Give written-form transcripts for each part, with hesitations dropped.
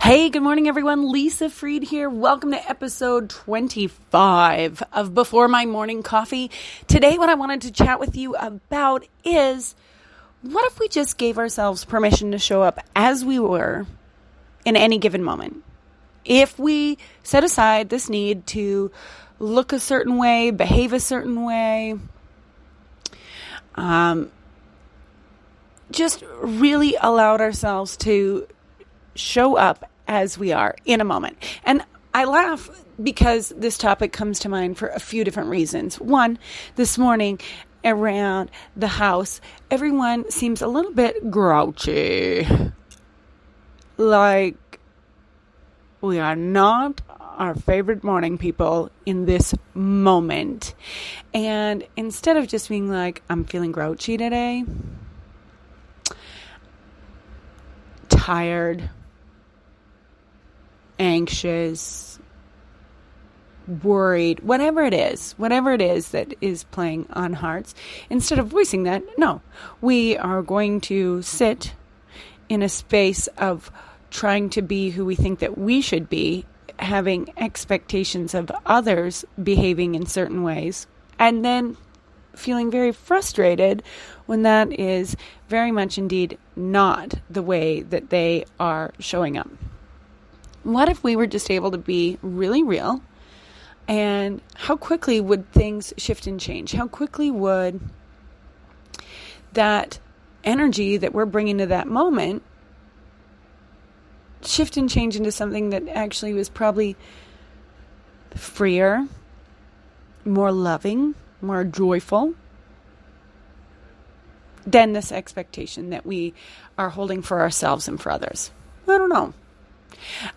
Hey, good morning, everyone. Lisa Freed here. Welcome to episode 25 of Before My Morning Coffee. Today, what I wanted to chat with you about is, what if we just gave ourselves permission to show up as we were in any given moment? If we set aside this need to look a certain way, behave a certain way, just really allowed ourselves to show up as we are in a moment. And I laugh because this topic comes to mind for a few different reasons. One, this morning around the house, everyone seems a little bit grouchy. Like we are not our favorite morning people in this moment. And instead of just being like, I'm feeling grouchy today, tired, anxious, worried, whatever it is that is playing on hearts, instead of voicing that, no, we are going to sit in a space of trying to be who we think that we should be, having expectations of others behaving in certain ways, and then feeling very frustrated when that is very much indeed not the way that they are showing up. What if we were just able to be really real? And how quickly would things shift and change? How quickly would that energy that we're bringing to that moment shift and change into something that actually was probably freer, more loving, more joyful than this expectation that we are holding for ourselves and for others? I don't know.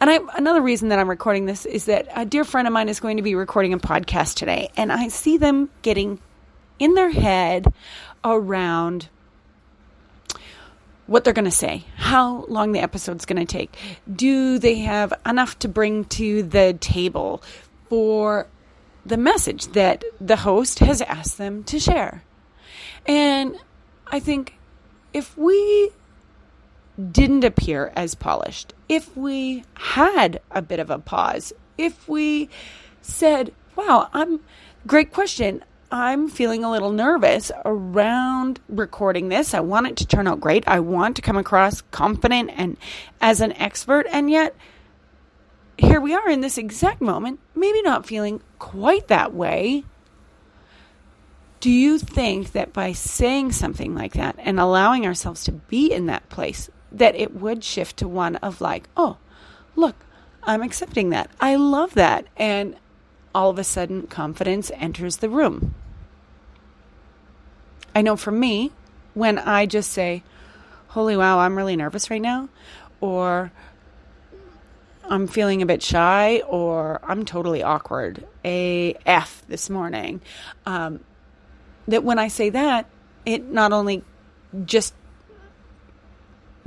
And another reason that I'm recording this is that a dear friend of mine is going to be recording a podcast today, and I see them getting in their head around what they're going to say, how long the episode's going to take. Do they have enough to bring to the table for the message that the host has asked them to share? And I think if we didn't appear as polished, if we had a bit of a pause, if we said, wow, great question, I'm feeling a little nervous around recording this. I want it to turn out great. I want to come across confident and as an expert. And yet, here we are in this exact moment, maybe not feeling quite that way. Do you think that by saying something like that and allowing ourselves to be in that place, that it would shift to one of like, oh, look, I'm accepting that. I love that. And all of a sudden, confidence enters the room. I know for me, when I just say, holy wow, I'm really nervous right now, or I'm feeling a bit shy, or I'm totally awkward, AF this morning, that when I say that, it not only just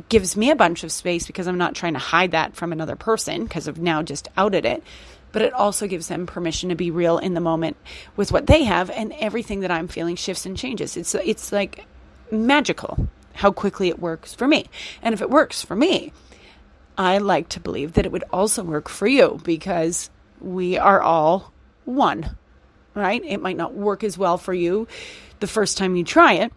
gives me a bunch of space because I'm not trying to hide that from another person because I've now just outed it, but it also gives them permission to be real in the moment with what they have, and everything that I'm feeling shifts and changes. It's like magical how quickly it works for me. And if it works for me, I like to believe that it would also work for you, because we are all one, right? It might not work as well for you the first time you try it,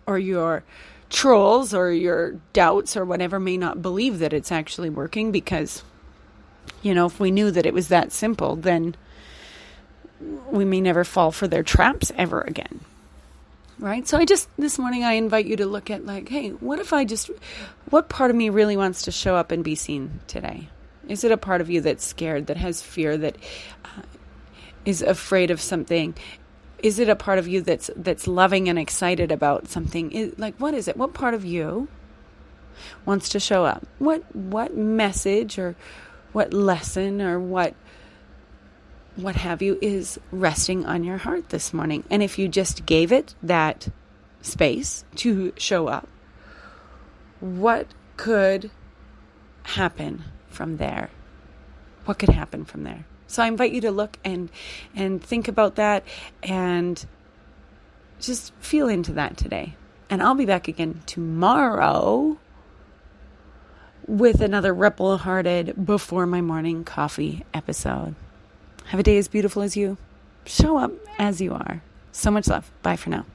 or your trolls or your doubts or whatever may not believe that it's actually working, because, you know, if we knew that it was that simple, then we may never fall for their traps ever again. Right? So this morning I invite you to look at like, hey, what part of me really wants to show up and be seen today? Is it a part of you that's scared, that has fear, that is afraid of something? Is it a part of you that's loving and excited about something? What is it? What part of you wants to show up? What message or what lesson or what have you is resting on your heart this morning? And if you just gave it that space to show up, what could happen from there? What could happen from there? So I invite you to look and think about that and just feel into that today. And I'll be back again tomorrow with another Ripple Hearted Before My Morning Coffee episode. Have a day as beautiful as you. Show up as you are. So much love. Bye for now.